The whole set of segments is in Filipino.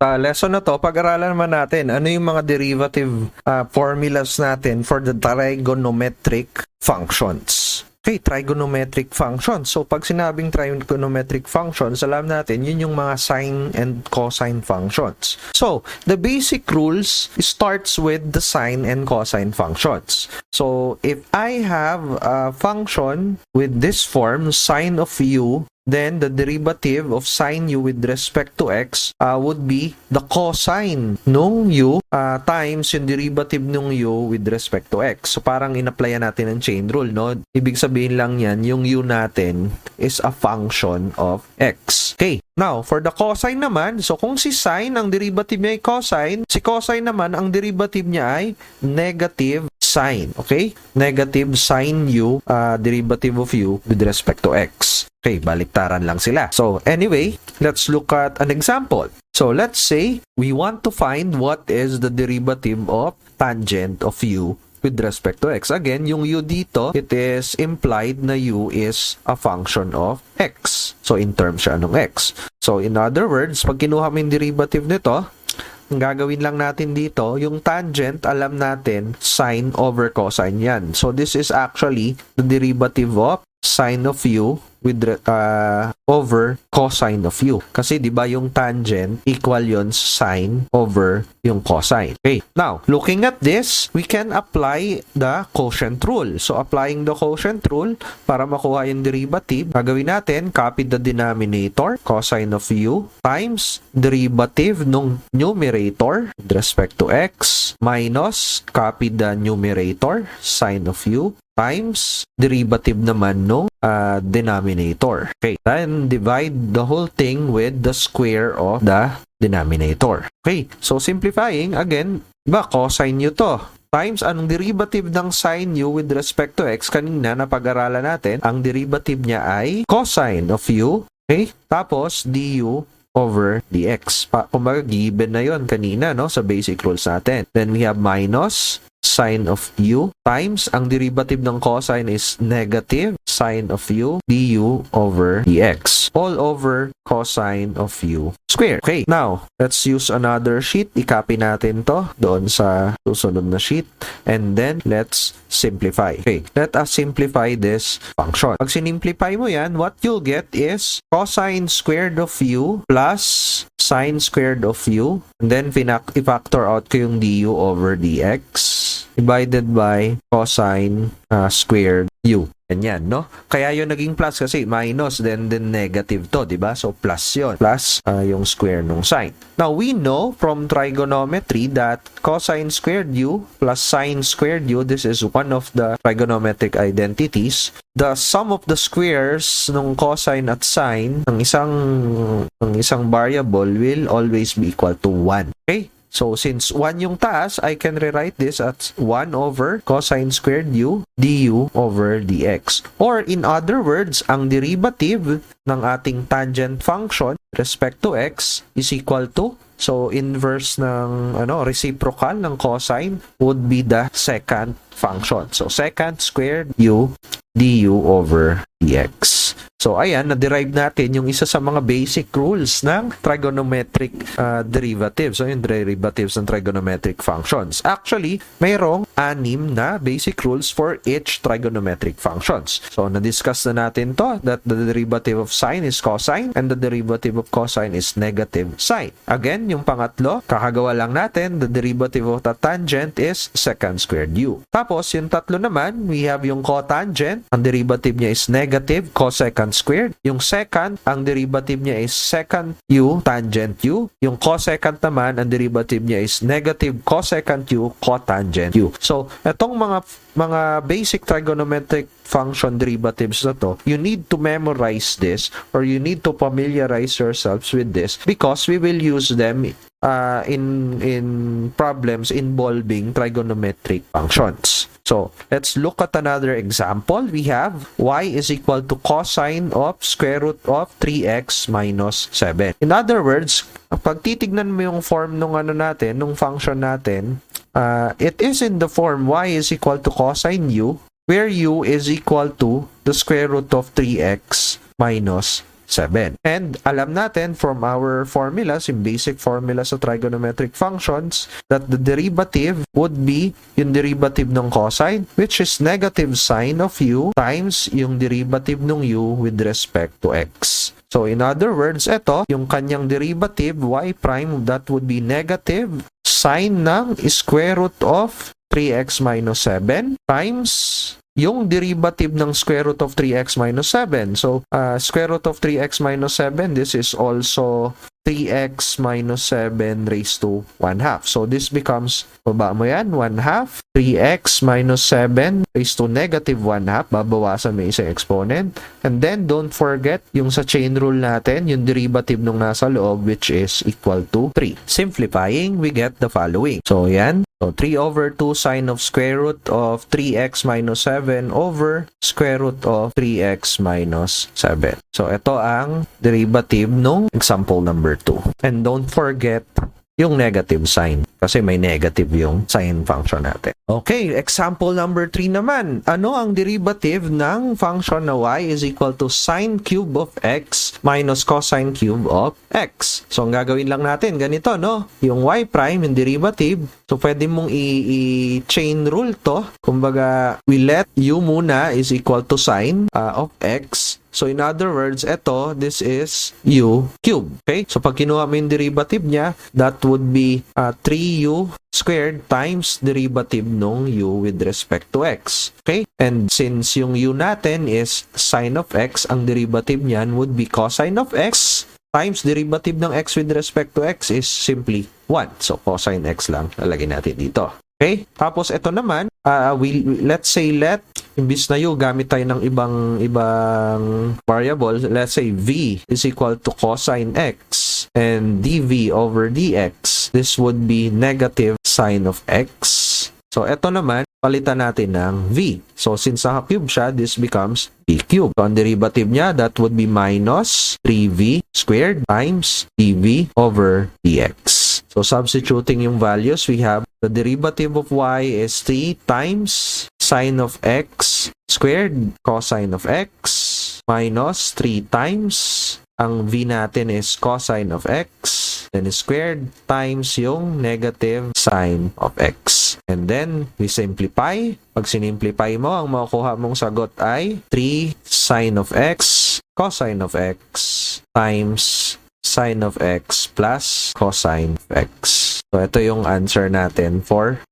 Sa lesson na to, pag-aralan naman natin ano yung mga derivative formulas natin for the trigonometric functions. Okay, trigonometric functions. So, pag sinabing trigonometric functions, alam natin, yun yung mga sine and cosine functions. So, the basic rules starts with the sine and cosine functions. So, if I have a function with this form, sine of u, then the derivative of sine u with respect to x would be the cosine nung u times yung derivative nung u with respect to x. So parang in-applyan natin ang chain rule, no? Ibig sabihin lang yan, yung u natin is a function of x. Okay, now for the cosine naman, so kung si sine, ang derivative niya ay cosine, si cosine naman, ang derivative niya ay negative sine. Okay? Negative sine u, derivative of u with respect to x. Okay, baliktaran lang sila. So, anyway, let's look at an example. So, let's say we want to find what is the derivative of tangent of u with respect to x. Again, yung u dito, it is implied na u is a function of x. So, in terms siya ng x. So, in other words, pag kinuha mo yung derivative nito, ang gagawin lang natin dito, yung tangent, alam natin, sine over cosine yan. So, this is actually the derivative of sine of u with over cosine of u. Kasi 'di ba yung tangent equal yon sine over yung cosine. Okay. Now, looking at this, we can apply the quotient rule. So applying the quotient rule para makuha yung derivative, gagawin natin, copy the denominator, cosine of u times derivative nung numerator with respect to x minus copy the numerator, sine of u times derivative naman nung denominator. Okay, then divide the whole thing with the square of the denominator. Okay, so simplifying, again, diba, cosine u to, times anong derivative ng sine u with respect to x, kanina na pag-aralan natin, ang derivative niya ay cosine of u, okay, tapos du over dx. Kumbaga, given na yon kanina, no, sa basic rules natin. Then we have minus sine of u times ang derivative ng cosine is negative sine of u du over dx all over cosine of u square. Okay, now let's use another sheet. I-copy natin to doon sa susunod na sheet and then let's simplify. Okay, let us simplify this function. Pag sinimplify mo yan, what you'll get is cosine squared of u plus sine squared of u, and then i-factor out ko yung du over dx divided by cosine squared u. Ganyan, no? Kaya yung naging plus kasi minus, then negative to, di ba? So, plus yon, plus yung square nung sine. Now, we know from trigonometry that cosine squared u plus sine squared u, this is one of the trigonometric identities. The sum of the squares ng cosine at sine ng isang variable will always be equal to 1. Okay? So, since 1 yung taas, I can rewrite this as 1 over cosine squared u du over dx. Or, in other words, ang derivative ng ating tangent function respect to x is equal to, so inverse ng reciprocal ng cosine would be the secant function. So, secant squared u du over dx. So, ayan, na-derive natin yung isa sa mga basic rules ng trigonometric derivatives. So, yung derivatives ng trigonometric functions. Actually, mayroong 6 na basic rules for each trigonometric functions. So, na-discuss na natin to that the derivative of sine is cosine and the derivative of cosine is negative sine. Again, yung pangatlo, kakagawa lang natin, the derivative of the tangent is secant squared u. Tapos, yung tatlo naman, we have yung cotangent, ang derivative niya is negative cosecant squared. Yung secant, ang derivative niya is secant u tangent u. Yung cosecant naman, ang derivative niya is negative cosecant u cotangent u. So, itong mga basic trigonometric function derivatives na to, you need to memorize this or you need to familiarize yourselves with this because we will use them in problems involving trigonometric functions. So, let's look at another example. We have y is equal to cosine of square root of 3x minus 7. In other words, pag titignan mo yung form nung nung function natin, it is in the form y is equal to cosine u, where u is equal to the square root of 3x minus 7. And alam natin from our formulas, yung basic formula sa trigonometric functions, that the derivative would be yung derivative ng cosine, which is negative sine of u times yung derivative ng u with respect to x. So in other words, ito, yung kanyang derivative, y prime, that would be negative sine ng square root of 3x minus 7 times yung derivative ng square root of 3x minus 7. So, square root of 3x minus 7, this is also 3x minus 7 raised to 1 half. So, this becomes, baba mo yan, 1 half. 3x minus 7 raised to negative 1 half. Babawasan may isang exponent. And then, don't forget, yung sa chain rule natin, yung derivative nung nasa loob, which is equal to 3. Simplifying, we get the following. So, yan. So, 3 over 2 sine of square root of 3x minus 7 over square root of 3x minus 7. So, ito ang derivative nung example number 2. And don't forget yung negative sign kasi may negative yung sign function natin. Okay, example number 3 naman. Ano ang derivative ng function na y is equal to sine cube of x minus cosine cube of x? So, ang gagawin lang natin, ganito, no? Yung y prime, yung derivative, so pwede mong i-chain rule to. Kumbaga, we let u muna is equal to sine of x. So, in other words, ito, this is u cube. Okay? So, pag kinuha mo yung derivative niya, that would be 3u squared times derivative nung u with respect to x. Okay? And since yung u natin is sine of x, ang derivative niyan would be cosine of x times derivative ng x with respect to x is simply 1. So, cosine x lang lalagay natin dito. Okay? Tapos, ito naman, let's say imbis na u, gamit tayo ng ibang variable. Let's say v is equal to cosine x and dv over dx. This would be negative sine of x. So, ito naman, palitan natin ng v. So, since naka-cube siya, this becomes v cube. So, ang derivative niya, that would be minus 3v squared times dv over dx. So, substituting yung values, we have the derivative of y is 3 times sine of x squared cosine of x minus 3 times ang v natin is cosine of x then squared times yung negative sine of x. And then, we simplify. Pag sinimplify mo, ang makukuha mong sagot ay 3 sine of x cosine of x times sine of x plus cosine of x. So, ito yung answer natin for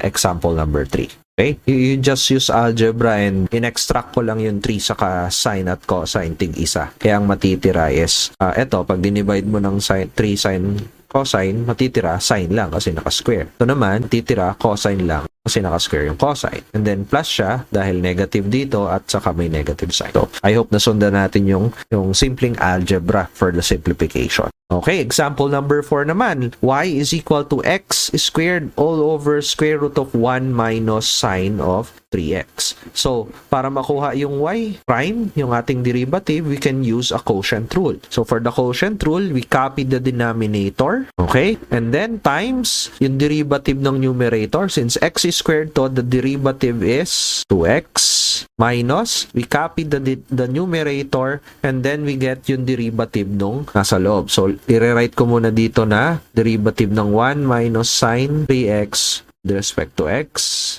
example number 3. Okay? You just use algebra and in-extract ko lang yung 3 saka sine at cosine tig-isa. Kaya ang matitira is, ito, pag dinivide mo ng 3 sine cosine, matitira sine lang kasi naka-square. Ito naman, matitira cosine lang kasi naka-square yung cosine. And then plus siya dahil negative dito at saka may negative sign. So, I hope nasundan natin yung simpleng algebra for the simplification. Okay, example number 4 naman. Y is equal to x squared all over square root of 1 minus sine of 3x. So, para makuha yung y prime, yung ating derivative, we can use a quotient rule. So, for the quotient rule, we copy the denominator. Okay? And then, times yung derivative ng numerator. Since x is squared to, the derivative is 2x minus, we copy the numerator and then we get yung derivative nung nasa loob. So, i-rewrite ko muna dito na derivative ng 1 minus sine 3x with respect to x.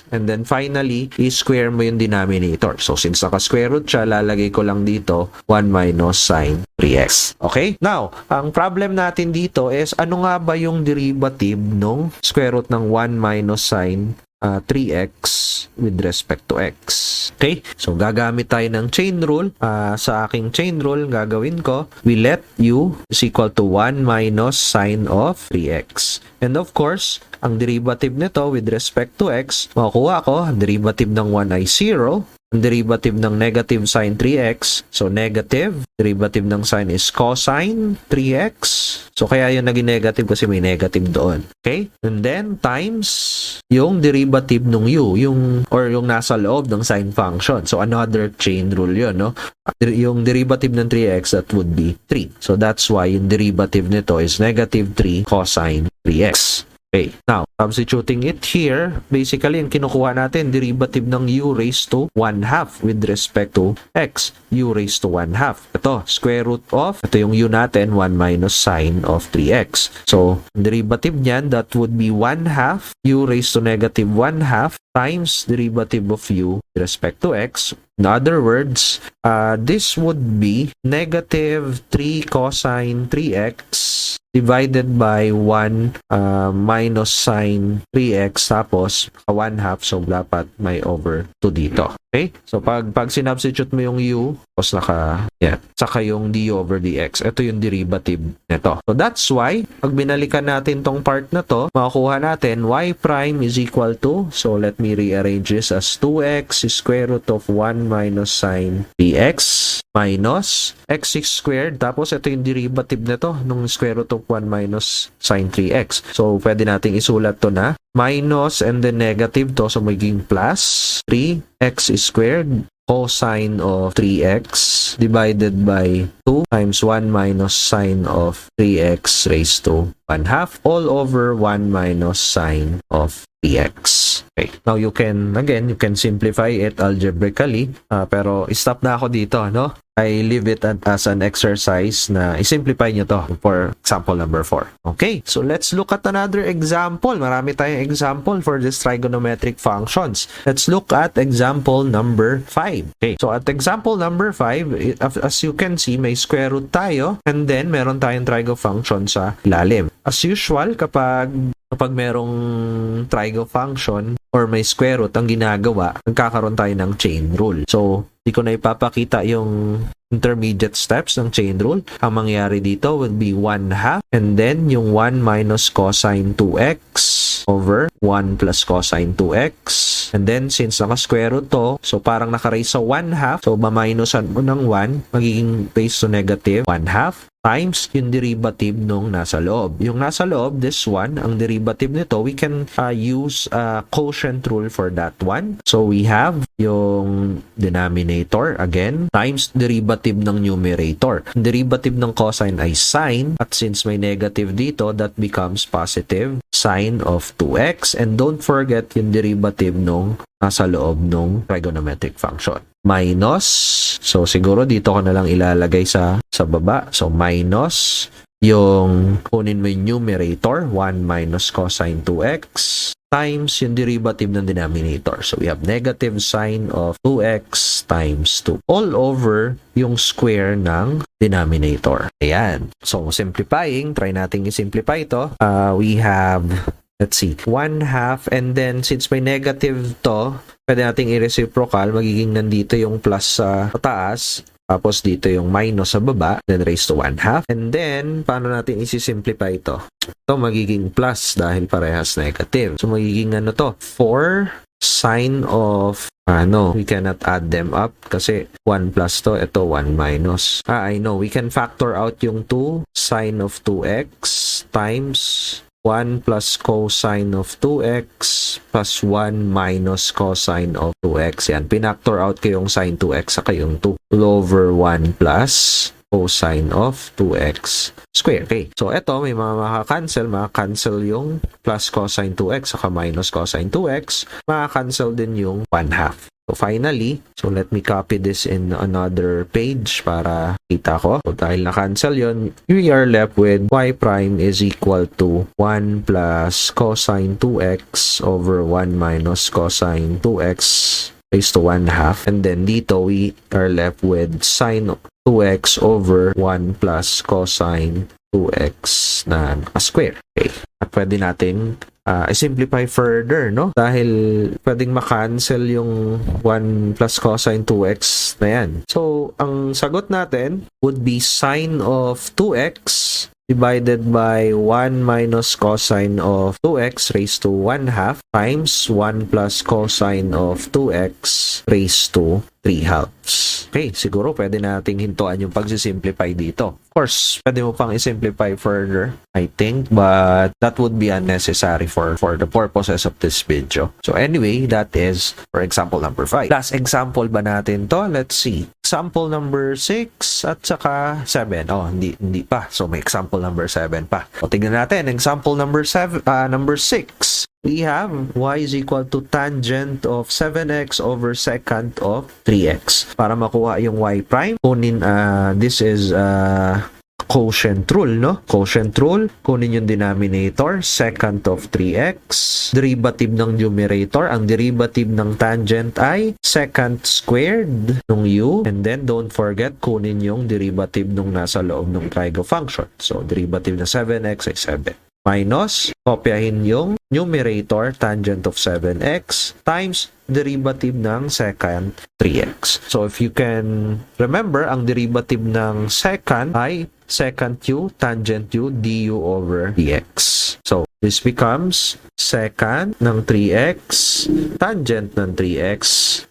And then finally, i-square mo yung denominator. So, since naka-square root siya, lalagay ko lang dito 1 minus sine 3x. Okay? Now, ang problem natin dito is ano nga ba yung derivative nung square root ng 1 minus sine 3x with respect to x. Okay? So, gagamit tayo ng chain rule. Sa aking chain rule, gagawin ko, we let u is equal to 1 minus sine of 3x. And of course, ang derivative nito with respect to x, makukuha ko, ang derivative ng 1 ay 0. Ang derivative ng negative sine 3x, so negative. Derivative ng sine is cosine 3x. So, kaya yung naging negative kasi may negative doon. Okay? And then, times yung derivative ng u, yung nasa loob ng sine function. So, another chain rule yun, no? Yung derivative ng 3x, that would be 3. So, that's why yung derivative nito is negative 3 cosine 3x. Okay, now, substituting it here, basically, ang kinukuha natin, derivative ng u raised to 1/2 with respect to x, u raised to 1/2. Ito, square root of, ito yung u natin, 1 minus sine of 3x. So, derivative niyan, that would be 1/2 u raised to negative 1/2 times derivative of u with respect to x. In other words, this would be negative 3 cosine 3x divided by 1 minus sine 3x tapos 1/2, so dapat may over 2 dito. Okay? So pag sinubstitute mo yung u, tapos saka yung du over dx, ito yung derivative nito. So that's why, pag binalikan natin tong part na to, makukuha natin y prime is equal to, so let me rearrange this as 2x square root of 1 minus sine 3x minus x squared, tapos ito yung derivative nito nung square root of 1 minus sine 3x. So pwede nating isulat to na minus and then negative to, so magiging plus 3x squared cosine of 3x divided by 2 times 1 minus sine of 3x raised to 1/2 all over 1 minus sine of 3x. Okay. Now you can simplify it algebraically, pero stop na ako dito, no? I leave it as an exercise na i-simplify nyo to for example number 4. Okay, so let's look at another example. Marami tayong example for this trigonometric functions. Let's look at example number 5. Okay, so at example number 5, as you can see, may square root tayo and then meron tayong trigo function sa ilalim. As usual, kapag merong trigo function or may square root, ang ginagawa, nagkakaroon tayo ng chain rule. So, di ko na ipapakita yung intermediate steps ng chain rule. Ang mangyayari dito would be 1/2 and then yung 1 minus cosine 2x over 1 plus cosine 2x. And then, since naka-square root to, so parang naka-raise sa 1/2. So, maminusan mo ng 1, magiging raised to negative 1/2 times yung derivative nung nasa loob. Yung nasa loob, this one, ang derivative nito, we can use quotient rule for that one. So, we have yung denominator, again, times derivative ng numerator. Ang derivative ng cosine ay sine, at since may negative dito, that becomes positive sine of 2x. And don't forget yung derivative nung nasa loob nung trigonometric function. Minus, so siguro dito ko na lang ilalagay sa baba. So minus yung kunin mo yung numerator, 1 minus cosine 2x times yung derivative ng denominator. So we have negative sine of 2x times 2 all over yung square ng denominator. Ayan. So simplifying, try nating i-simplify ito. We have, let's see, 1/2 and then since may negative to, pwede nating i-reciprocal, magiging nandito yung plus sa taas, tapos dito yung minus sa baba, then raised to 1/2. And then, paano natin isi-simplify ito? Ito magiging plus dahil parehas negative. So, magiging 4 sine of, we cannot add them up kasi 1 plus to, ito 1 minus. I know, we can factor out yung 2 sine of 2x times 1 plus cosine of 2x plus 1 minus cosine of 2x. Yan, pinactor out ko yung sine 2x saka yung 2 all over 1 plus cosine of 2x square. Okay, so ito may mga makakancel yung plus cosine 2x saka minus cosine 2x, makakancel din yung 1/2. So finally, so let me copy this in another page para kita ko. So dahil na-cancel yun, we are left with y prime is equal to 1 plus cosine 2x over 1 minus cosine 2x raised to 1/2. And then dito, we are left with sine 2x over 1 plus cosine 2x na square. Okay. At pwede natin i-simplify further, no? Dahil pwedeng ma-cancel yung 1 plus cosine 2x na yan. So, ang sagot natin would be sine of 2x divided by 1 minus cosine of 2x raised to 1/2 times 1 plus cosine of 2x raised to 3/2. Okay, siguro pwede nating hintuan yung pagsisimplify dito. Of course, pwede mo pang isimplify further, I think, but that would be unnecessary for the purposes of this video. So anyway, that is for example number 5. Last example ba natin to? Let's see. Example number 6 at saka 7. Oh, hindi pa. So may example number 7 pa. O tingnan natin, example number 6. We have y is equal to tangent of 7x over secant of 3x. Para makuha yung y prime, kunin this is quotient rule, no? Quotient rule, kunin yung denominator, secant of 3x, derivative ng numerator, ang derivative ng tangent ay secant squared ng u, and then don't forget, kunin yung derivative nung nasa loob ng trigo function. So, derivative ng 7x ay 7. Minus, kopyahin yung numerator, tangent of 7x, times derivative ng secant 3x. So, if you can remember, ang derivative ng secant ay secant u, tangent u, du over dx. So, this becomes secant ng 3x, tangent ng 3x,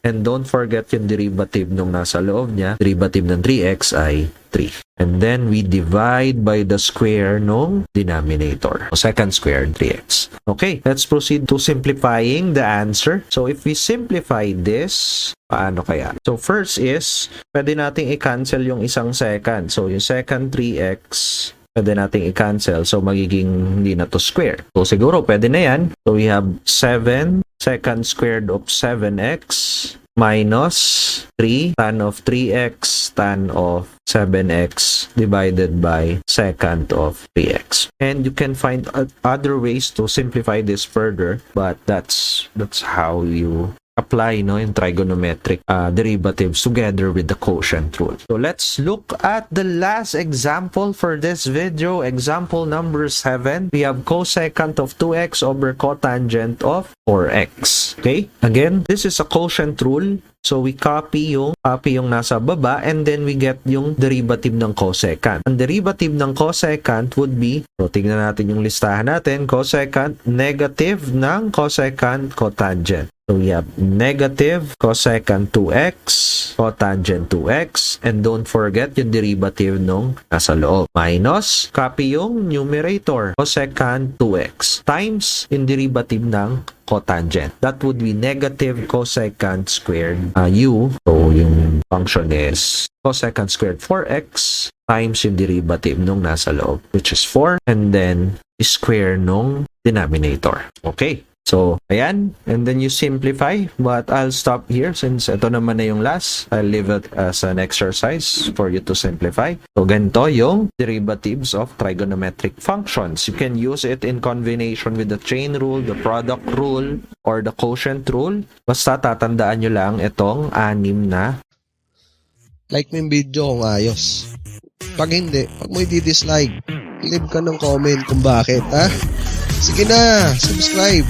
and don't forget yung derivative nung nasa loob niya. Derivative ng 3x ay 3. And then we divide by the square nung denominator. So, secant squared 3x. Okay, let's proceed to simplifying the answer. So, if we simplify this, paano kaya? So, first is, pwede nating i-cancel yung isang secant. So, yung secant 3x, pwede nating i-cancel. So, magiging hindi na to square. So, siguro, pwede na yan. So, we have 7 secant squared of 7x minus 3 tan of 3x tan of 7x divided by secant of 3x. And you can find other ways to simplify this further, but that's how you apply in trigonometric derivatives together with the quotient rule. So let's look at the last example for this video. Example number 7. We have cosecant of 2x over cotangent of 4x. Okay? Again, this is a quotient rule. So we copy yung nasa baba, and then we get yung derivative ng cosecant. Ang derivative ng cosecant would be, so tingnan natin yung listahan natin, cosecant, negative ng cosecant cotangent. So we have negative cosecant 2x, cotangent 2x, and don't forget yung derivative nung nasa loob. Minus, copy yung numerator, cosecant 2x, times yung derivative ng cotangent. That would be negative cosecant squared u. So yung function is cosecant squared 4x times yung derivative nung nasa loob, which is 4, and then square nung denominator. Okay. So, ayan. And then you simplify. But I'll stop here since ito naman na yung last. I'll leave it as an exercise for you to simplify. So, ganito yung derivatives of trigonometric functions. You can use it in combination with the chain rule, the product rule, or the quotient rule. Basta tatandaan nyo lang itong 6 na. Like mo yung video kung ayos. Pag hindi, pag mo i-dislike, leave ka ng comment kung bakit, ha? Sige na, subscribe.